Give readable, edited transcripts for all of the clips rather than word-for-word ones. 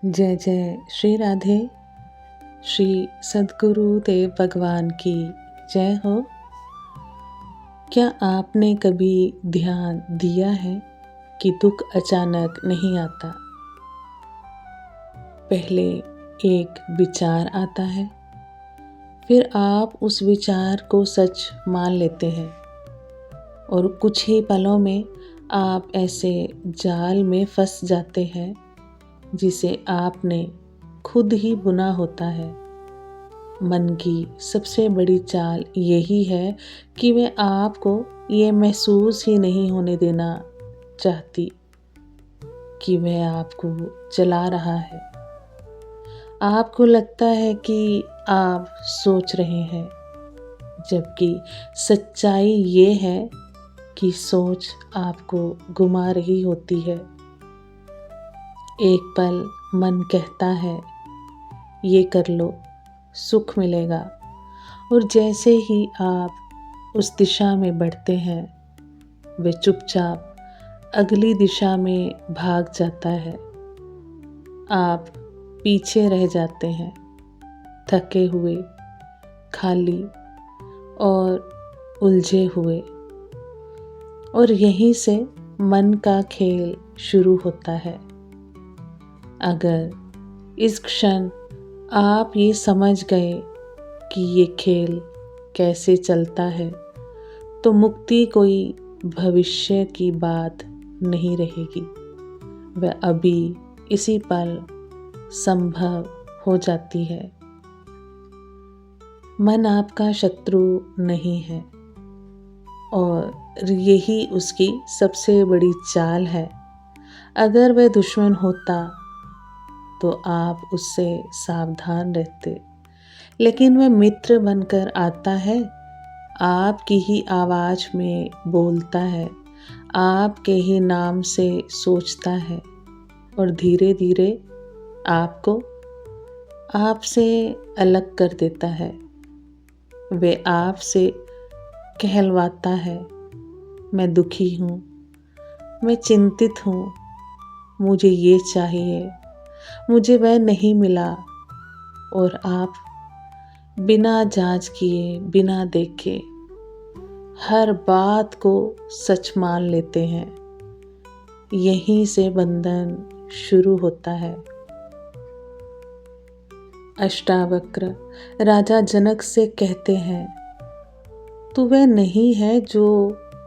जय जय श्री राधे। श्री सद्गुरु देव भगवान की जय हो। क्या आपने कभी ध्यान दिया है कि दुख अचानक नहीं आता? पहले एक विचार आता है, फिर आप उस विचार को सच मान लेते हैं और कुछ ही पलों में आप ऐसे जाल में फंस जाते हैं जिसे आपने खुद ही बुना होता है। मन की सबसे बड़ी चाल यही है कि वह आपको ये महसूस ही नहीं होने देना चाहती कि वह आपको चला रहा है। आपको लगता है कि आप सोच रहे हैं, जबकि सच्चाई ये है कि सोच आपको गुमा रही होती है। एक पल मन कहता है ये कर लो, सुख मिलेगा, और जैसे ही आप उस दिशा में बढ़ते हैं वे चुपचाप अगली दिशा में भाग जाता है। आप पीछे रह जाते हैं, थके हुए, खाली और उलझे हुए। और यहीं से मन का खेल शुरू होता है। अगर इस क्षण आप ये समझ गए कि ये खेल कैसे चलता है, तो मुक्ति कोई भविष्य की बात नहीं रहेगी, वह अभी इसी पल संभव हो जाती है। मन आपका शत्रु नहीं है और यही उसकी सबसे बड़ी चाल है। अगर वह दुश्मन होता तो आप उससे सावधान रहते, लेकिन वह मित्र बनकर आता है, आपकी ही आवाज़ में बोलता है, आपके ही नाम से सोचता है और धीरे धीरे आपको आपसे अलग कर देता है। वे आपसे कहलवाता है, मैं दुखी हूँ, मैं चिंतित हूँ, मुझे ये चाहिए, मुझे वह नहीं मिला। और आप बिना जांच किए, बिना देखे हर बात को सच मान लेते हैं। यहीं से बंधन शुरू होता है। अष्टावक्र राजा जनक से कहते हैं, तू वह नहीं है जो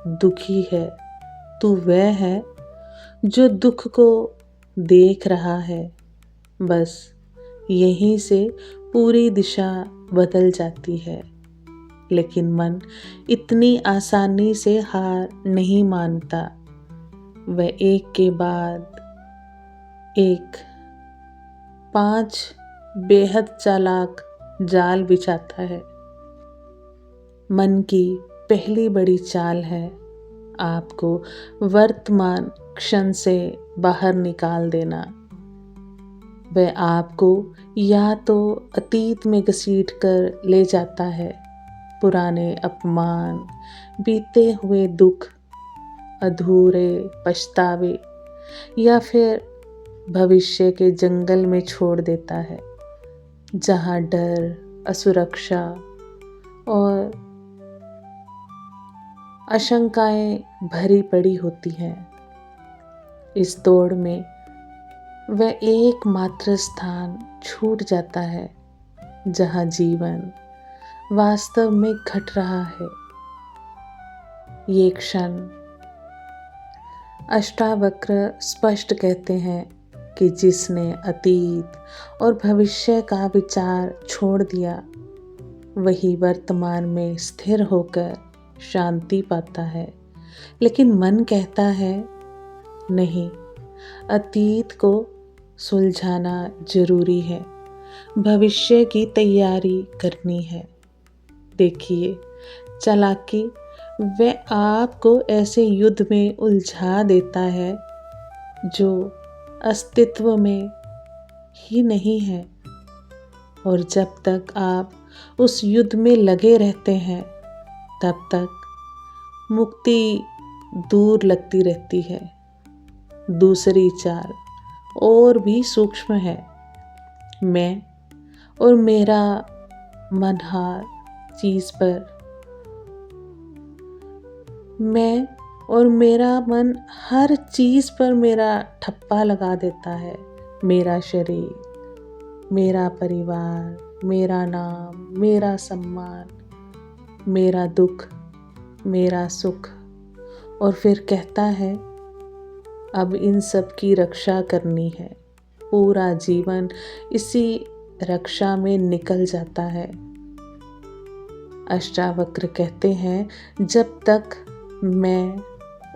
दुखी है, तू वह है जो दुख को देख रहा है। बस यहीं से पूरी दिशा बदल जाती है। लेकिन मन इतनी आसानी से हार नहीं मानता। वह एक के बाद एक 5 बेहद चालाक जाल बिछाता है। मन की पहली बड़ी चाल है आपको वर्तमान क्षण से बाहर निकाल देना। वह आपको या तो अतीत में घसीट कर ले जाता है, पुराने अपमान, बीते हुए दुख, अधूरे पछतावे, या फिर भविष्य के जंगल में छोड़ देता है, जहाँ डर, असुरक्षा और आशंकाएं भरी पड़ी होती हैं। इस दौड़ में वह एकमात्र स्थान छूट जाता है जहाँ जीवन वास्तव में घट रहा है। ये क्षण अष्टावक्र स्पष्ट कहते हैं कि जिसने अतीत और भविष्य का विचार छोड़ दिया, वही वर्तमान में स्थिर होकर शांति पाता है। लेकिन मन कहता है, नहीं, अतीत को सुलझाना जरूरी है, भविष्य की तैयारी करनी है। देखिए, चालाकी वह आपको ऐसे युद्ध में उलझा देता है जो अस्तित्व में ही नहीं है। और जब तक आप उस युद्ध में लगे रहते हैं, तब तक मुक्ति दूर लगती रहती है। दूसरी चाल और भी सूक्ष्म है। मैं और मेरा मन हर चीज़ पर मैं और मेरा मन हर चीज़ पर मेरा ठप्पा लगा देता है। मेरा शरीर, मेरा परिवार, मेरा नाम, मेरा सम्मान, मेरा दुख, मेरा सुख, और फिर कहता है अब इन सब की रक्षा करनी है। पूरा जीवन इसी रक्षा में निकल जाता है। अष्टावक्र कहते हैं जब तक मैं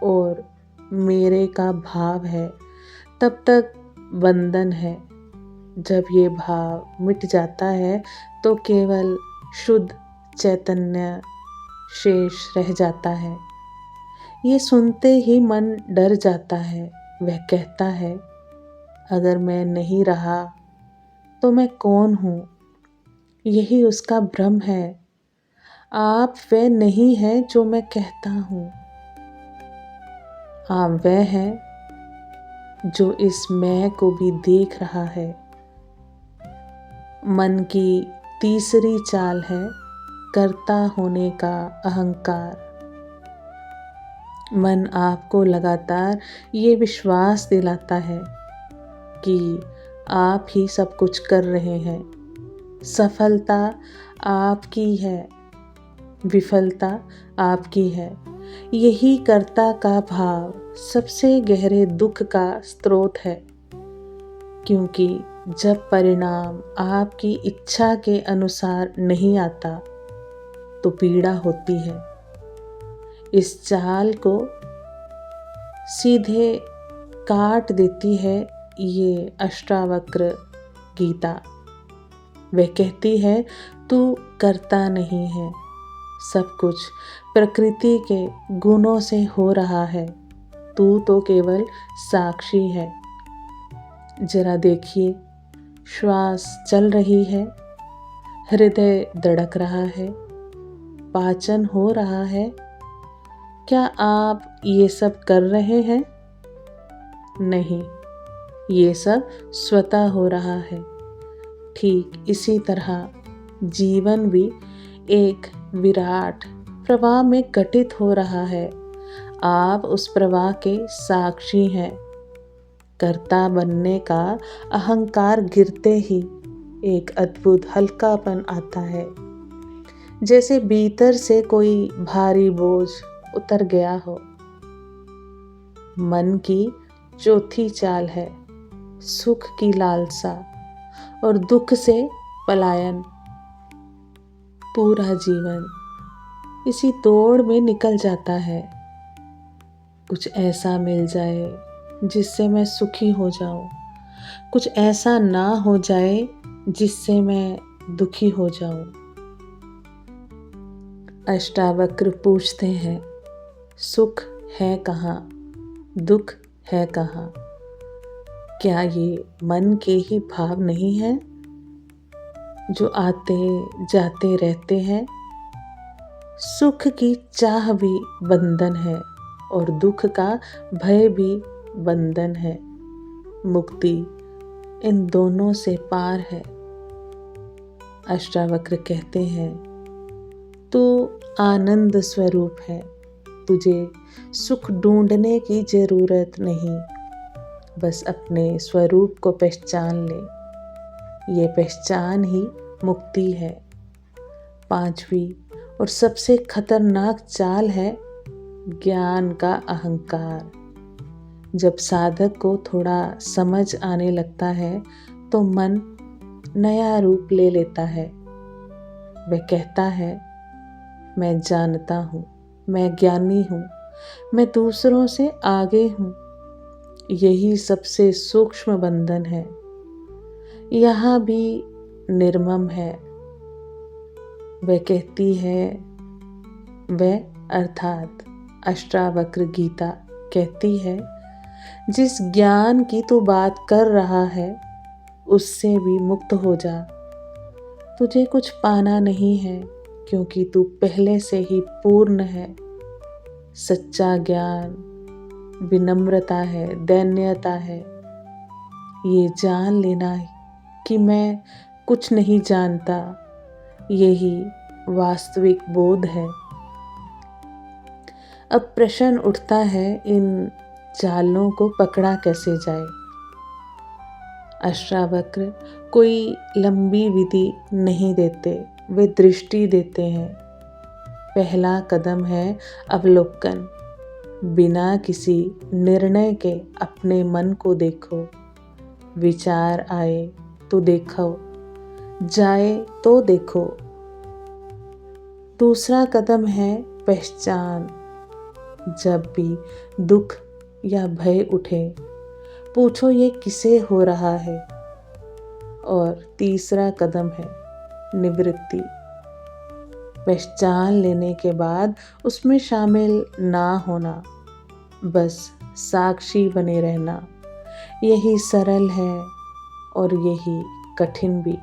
और मेरे का भाव है तब तक बंधन है। जब ये भाव मिट जाता है तो केवल शुद्ध चैतन्य शेष रह जाता है। ये सुनते ही मन डर जाता है। वह कहता है अगर मैं नहीं रहा तो मैं कौन हूँ? यही उसका भ्रम है। आप वह नहीं है जो मैं कहता हूँ। आप वह है जो इस मैं को भी देख रहा है। मन की तीसरी चाल है कर्ता होने का अहंकार। मन आपको लगातार ये विश्वास दिलाता है कि आप ही सब कुछ कर रहे हैं। सफलता आपकी है, विफलता आपकी है। यही कर्ता का भाव सबसे गहरे दुख का स्रोत है, क्योंकि जब परिणाम आपकी इच्छा के अनुसार नहीं आता तो पीड़ा होती है। इस चाल को सीधे काट देती है ये अष्टावक्र गीता। वह कहती है तू करता नहीं है, सब कुछ प्रकृति के गुणों से हो रहा है। तू तो केवल साक्षी है। जरा देखिए, श्वास चल रही है, हृदय धड़क रहा है, पाचन हो रहा है। क्या आप ये सब कर रहे हैं? नहीं, ये सब स्वतः हो रहा है। ठीक इसी तरह जीवन भी एक विराट प्रवाह में घटित हो रहा है। आप उस प्रवाह के साक्षी हैं। कर्ता बनने का अहंकार गिरते ही एक अद्भुत हल्कापन आता है, जैसे भीतर से कोई भारी बोझ उतर गया हो। मन की चौथी चाल है सुख की लालसा और दुख से पलायन। पूरा जीवन इसी दौड़ में निकल जाता है। कुछ ऐसा मिल जाए जिससे मैं सुखी हो जाऊं, कुछ ऐसा ना हो जाए जिससे मैं दुखी हो जाऊं। अष्टावक्र पूछते हैं सुख है कहाँ, दुख है कहाँ? क्या ये मन के ही भाव नहीं हैं जो आते जाते रहते हैं? सुख की चाह भी बंधन है और दुख का भय भी बंधन है। मुक्ति इन दोनों से पार है। अष्टावक्र कहते हैं तू आनंद स्वरूप है, तुझे सुख ढूंढने की जरूरत नहीं। बस अपने स्वरूप को पहचान ले। ये पहचान ही मुक्ति है। पांचवी और सबसे खतरनाक चाल है ज्ञान का अहंकार। जब साधक को थोड़ा समझ आने लगता है तो मन नया रूप ले लेता है। वह कहता है मैं जानता हूँ, मैं ज्ञानी हूँ, मैं दूसरों से आगे हूँ। यही सबसे सूक्ष्म बंधन है। यहाँ भी निर्मम है। वह कहती है वह अर्थात अष्टावक्र गीता कहती है जिस ज्ञान की तू बात कर रहा है उससे भी मुक्त हो जा। तुझे कुछ पाना नहीं है क्योंकि तू पहले से ही पूर्ण है। सच्चा ज्ञान विनम्रता है, दैन्यता है। ये जान लेना कि मैं कुछ नहीं जानता, यही वास्तविक बोध है। अब प्रश्न उठता है, इन जालों को पकड़ा कैसे जाए। अष्टावक्र कोई लंबी विधि नहीं देते, वे दृष्टि देते हैं। पहला कदम है अवलोकन। बिना किसी निर्णय के अपने मन को देखो। विचार आए तो देखो, जाए तो देखो। दूसरा कदम है पहचान। जब भी दुख या भय उठे, पूछो ये किसे हो रहा है। और तीसरा कदम है निवृत्ति। पहचान लेने के बाद उसमें शामिल ना होना, बस साक्षी बने रहना। यही सरल है और यही कठिन भी।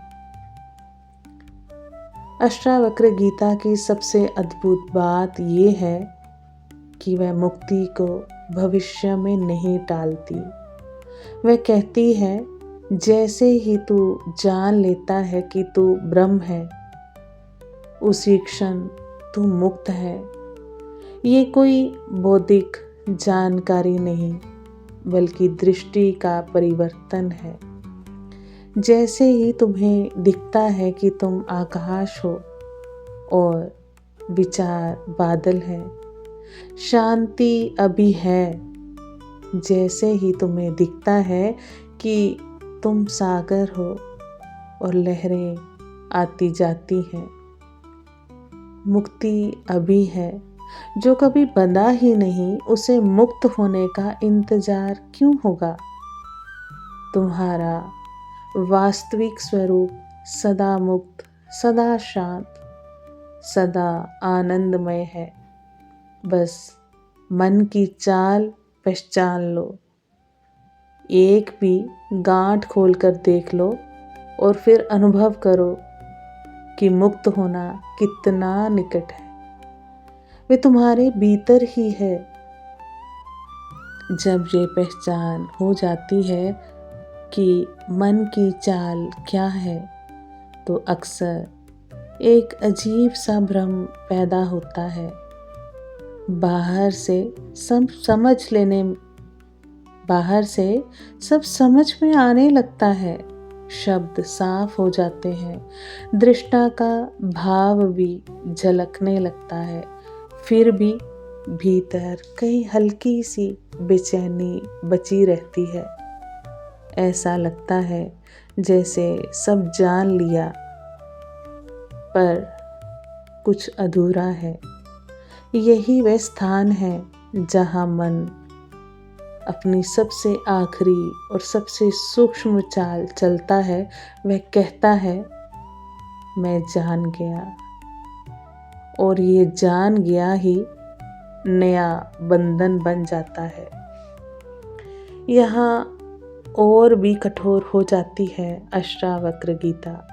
अष्टावक्र गीता की सबसे अद्भुत बात ये है कि वह मुक्ति को भविष्य में नहीं टालती। वह कहती है, जैसे ही तू जान लेता है कि तू ब्रह्म है, उसी क्षण तू मुक्त है। ये कोई बौद्धिक जानकारी नहीं, बल्कि दृष्टि का परिवर्तन है। जैसे ही तुम्हें दिखता है कि तुम आकाश हो और विचार बादल है, शांति अभी है। जैसे ही तुम्हें दिखता है कि तुम सागर हो और लहरें आती जाती हैं, मुक्ति अभी है। जो कभी बंधा ही नहीं, उसे मुक्त होने का इंतजार क्यों होगा। तुम्हारा वास्तविक स्वरूप सदा मुक्त, सदा शांत, सदा आनंदमय है। बस मन की चाल पहचान लो। एक भी गांठ खोलकर देख लो और फिर अनुभव करो कि मुक्त होना कितना निकट है। वे तुम्हारे भीतर ही है। जब ये पहचान हो जाती है कि मन की चाल क्या है, तो अक्सर एक अजीब सा भ्रम पैदा होता है। बाहर से सब समझ में आने लगता है। शब्द साफ हो जाते हैं, दृष्टा का भाव भी झलकने लगता है। फिर भी भीतर कई हल्की सी बेचैनी बची रहती है। ऐसा लगता है जैसे सब जान लिया, पर कुछ अधूरा है। यही वह स्थान है जहाँ मन अपनी सबसे आखिरी और सबसे सूक्ष्म चाल चलता है। वह कहता है, मैं जान गया। और ये जान गया ही नया बंधन बन जाता है। यहाँ और भी कठोर हो जाती है अष्टावक्र गीता।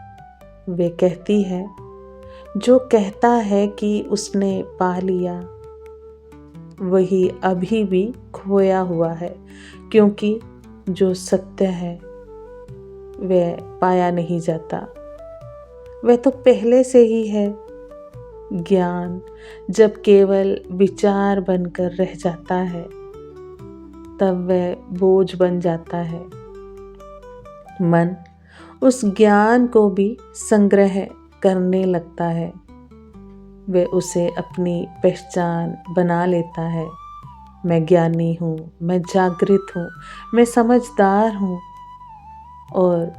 वे कहती है, जो कहता है कि उसने पा लिया, वही अभी भी खोया हुआ है, क्योंकि जो सत्य है वह पाया नहीं जाता। वह तो पहले से ही है। ज्ञान जब केवल विचार बनकर रह जाता है, तब वह बोझ बन जाता है। मन उस ज्ञान को भी संग्रह करने लगता है। वह उसे अपनी पहचान बना लेता है। मैं ज्ञानी हूँ, मैं जागृत हूँ, मैं समझदार हूँ। और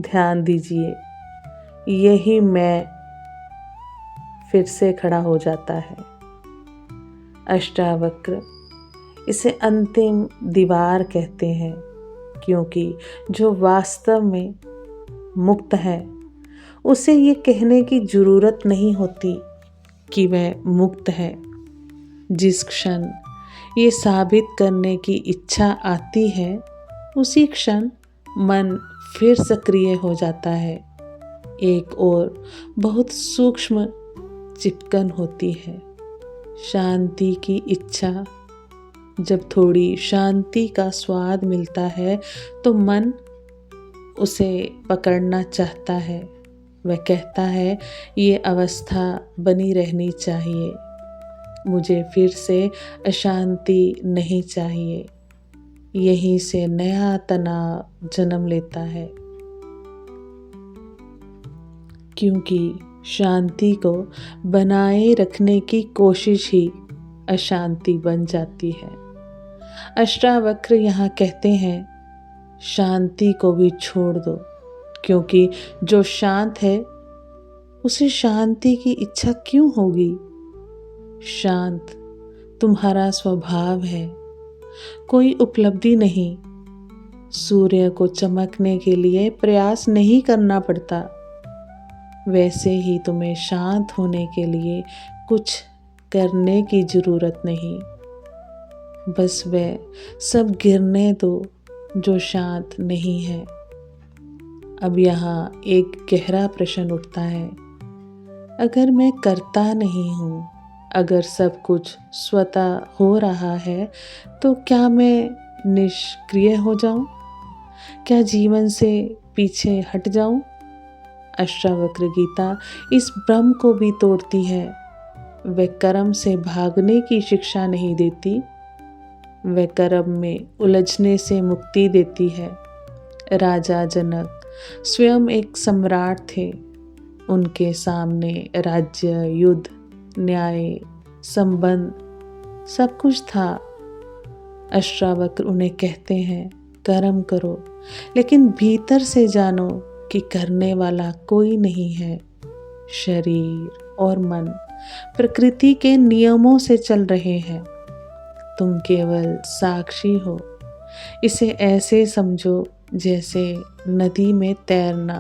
ध्यान दीजिए, यही मैं फिर से खड़ा हो जाता है। अष्टावक्र इसे अंतिम दीवार कहते हैं, क्योंकि जो वास्तव में मुक्त है, उसे ये कहने की जरूरत नहीं होती कि वह मुक्त है। जिस क्षण ये साबित करने की इच्छा आती है, उसी क्षण मन फिर सक्रिय हो जाता है। एक और बहुत सूक्ष्म चिपकन होती है, शांति की इच्छा। जब थोड़ी शांति का स्वाद मिलता है, तो मन उसे पकड़ना चाहता है। वह कहता है ये अवस्था बनी रहनी चाहिए, मुझे फिर से अशांति नहीं चाहिए। यहीं से नया तनाव जन्म लेता है, क्योंकि शांति को बनाए रखने की कोशिश ही अशांति बन जाती है। अष्टावक्र यहाँ कहते हैं शांति को भी छोड़ दो, क्योंकि जो शांत है उसे शांति की इच्छा क्यों होगी। शांत तुम्हारा स्वभाव है, कोई उपलब्धि नहीं। सूर्य को चमकने के लिए प्रयास नहीं करना पड़ता, वैसे ही तुम्हें शांत होने के लिए कुछ करने की जरूरत नहीं। बस वह सब गिरने दो जो शांत नहीं है। अब यहाँ एक गहरा प्रश्न उठता है, अगर मैं करता नहीं हूँ, अगर सब कुछ स्वतः हो रहा है, तो क्या मैं निष्क्रिय हो जाऊं? क्या जीवन से पीछे हट जाऊं? अष्टावक्र गीता इस भ्रम को भी तोड़ती है। वह कर्म से भागने की शिक्षा नहीं देती, वह कर्म में उलझने से मुक्ति देती है। राजा जनक स्वयं एक सम्राट थे। उनके सामने राज्य, युद्ध, न्याय, संबंध सब कुछ था। अष्टावक्र उन्हें कहते हैं कर्म करो, लेकिन भीतर से जानो कि करने वाला कोई नहीं है। शरीर और मन प्रकृति के नियमों से चल रहे हैं, तुम केवल साक्षी हो। इसे ऐसे समझो जैसे नदी में तैरना।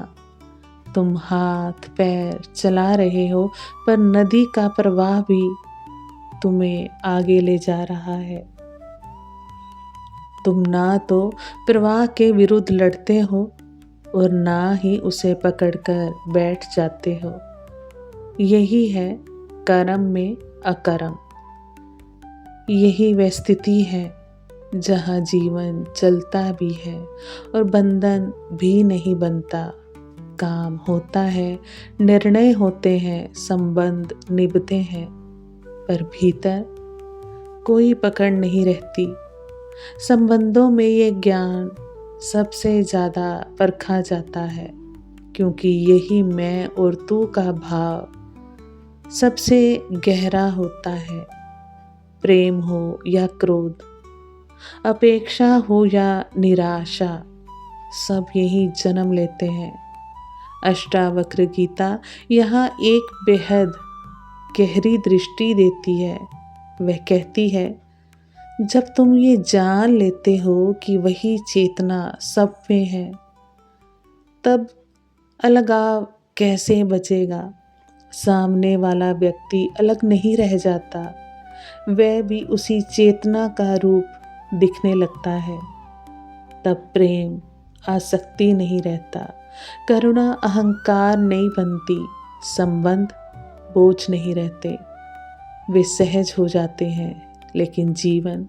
तुम हाथ पैर चला रहे हो, पर नदी का प्रवाह भी तुम्हें आगे ले जा रहा है। तुम ना तो प्रवाह के विरुद्ध लड़ते हो और ना ही उसे पकड़कर बैठ जाते हो। यही है कर्म में अकर्म। यही वह स्थिति है जहाँ जीवन चलता भी है और बंधन भी नहीं बनता। काम होता है, निर्णय होते हैं, संबंध निभते हैं, पर भीतर कोई पकड़ नहीं रहती। संबंधों में ये ज्ञान सबसे ज़्यादा परखा जाता है, क्योंकि यही मैं और तू का भाव सबसे गहरा होता है। प्रेम हो या क्रोध, अपेक्षा हो या निराशा, सब यही जन्म लेते हैं। अष्टावक्र गीता यहाँ एक बेहद गहरी दृष्टि देती है। वह कहती है जब तुम ये जान लेते हो कि वही चेतना सब में है, तब अलगाव कैसे बचेगा। सामने वाला व्यक्ति अलग नहीं रह जाता, वह भी उसी चेतना का रूप दिखने लगता है। तब प्रेम आसक्ति नहीं रहता, करुणा अहंकार नहीं बनती, संबंध बोझ नहीं रहते, वे सहज हो जाते हैं। लेकिन जीवन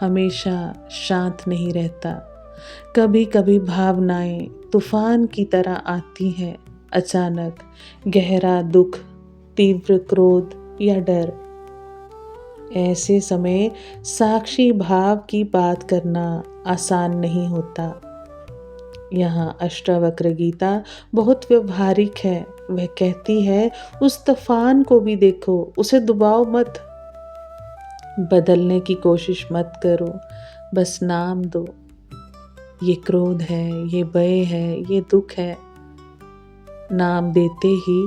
हमेशा शांत नहीं रहता। कभी कभी भावनाएं तूफान की तरह आती हैं, अचानक गहरा दुख, तीव्र क्रोध या डर। ऐसे समय साक्षी भाव की बात करना आसान नहीं होता। यहाँ अष्टावक्र गीता बहुत व्यवहारिक है। वह कहती है उस तूफान को भी देखो, उसे दबाओ मत, बदलने की कोशिश मत करो, बस नाम दो। ये क्रोध है, ये भय है, ये दुख है। नाम देते ही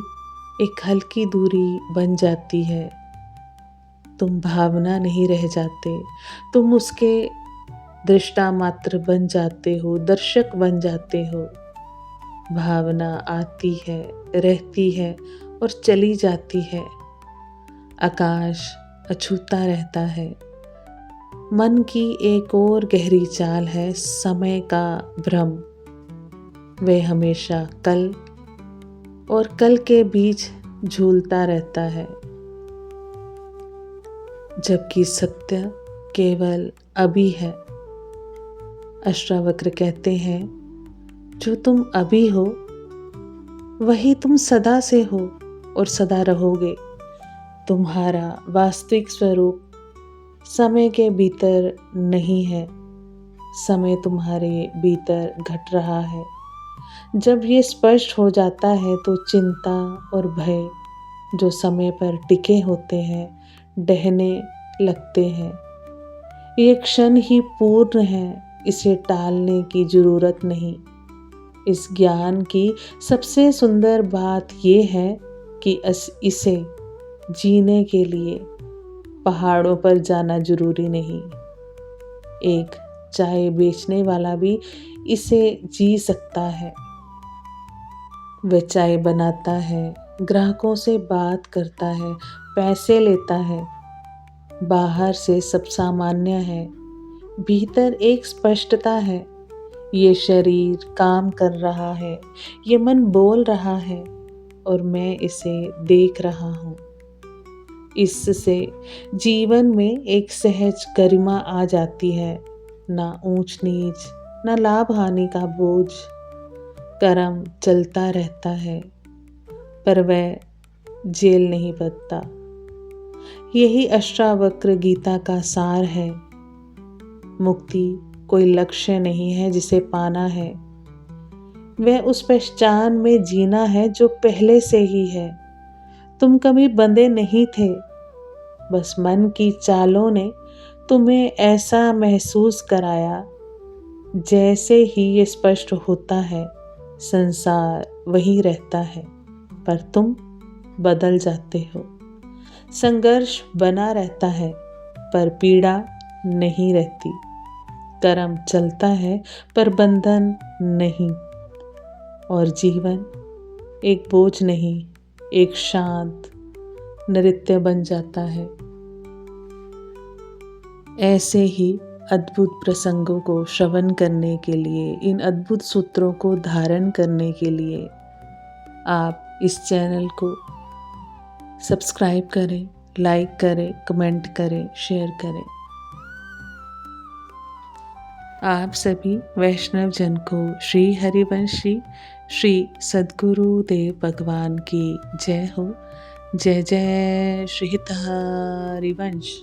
एक हल्की दूरी बन जाती है। तुम भावना नहीं रह जाते, तुम उसके दृष्टा मात्र बन जाते हो, दर्शक बन जाते हो। भावना आती है, रहती है और चली जाती है। आकाश अछूता रहता है। मन की एक और गहरी चाल है समय का भ्रम। वह हमेशा कल और कल के बीच झूलता रहता है, जबकि सत्य केवल अभी है। अष्टावक्र कहते हैं जो तुम अभी हो वही तुम सदा से हो और सदा रहोगे। तुम्हारा वास्तविक स्वरूप समय के भीतर नहीं है, समय तुम्हारे भीतर घट रहा है। जब ये स्पष्ट हो जाता है तो चिंता और भय जो समय पर टिके होते हैं ढहने लगते हैं। ये क्षण ही पूर्ण है, इसे टालने की जरूरत नहीं। इस ज्ञान की सबसे सुंदर बात ये है कि इसे जीने के लिए पहाड़ों पर जाना जरूरी नहीं। एक चाय बेचने वाला भी इसे जी सकता है। वह चाय बनाता है, ग्राहकों से बात करता है, पैसे लेता है। बाहर से सब सामान्य है, भीतर एक स्पष्टता है। ये शरीर काम कर रहा है, ये मन बोल रहा है और मैं इसे देख रहा हूँ। इससे जीवन में एक सहज गरिमा आ जाती है, ना ऊंच नीच, ना लाभ हानि का बोझ। कर्म चलता रहता है पर वह जेल नहीं बदता। यही अष्टावक्र गीता का सार है। मुक्ति कोई लक्ष्य नहीं है जिसे पाना है, वह उस पहचान में जीना है जो पहले से ही है। तुम कभी बंधे नहीं थे, बस मन की चालों ने तुम्हें ऐसा महसूस कराया। जैसे ही ये स्पष्ट होता है संसार वही रहता है, पर तुम बदल जाते हो। संघर्ष बना रहता है पर पीड़ा नहीं रहती। कर्म चलता है पर बंधन नहीं। और जीवन एक बोझ नहीं, एक शांत नृत्य बन जाता है। ऐसे ही अद्भुत प्रसंगों को श्रवण करने के लिए, इन अद्भुत सूत्रों को धारण करने के लिए आप इस चैनल को सब्सक्राइब करें, लाइक करें, कमेंट करें, शेयर करें। आप सभी वैष्णव जन को श्री हरिवंशी श्री सद्गुरु देव भगवान की जय हो। जय जय श्री हरिवंश।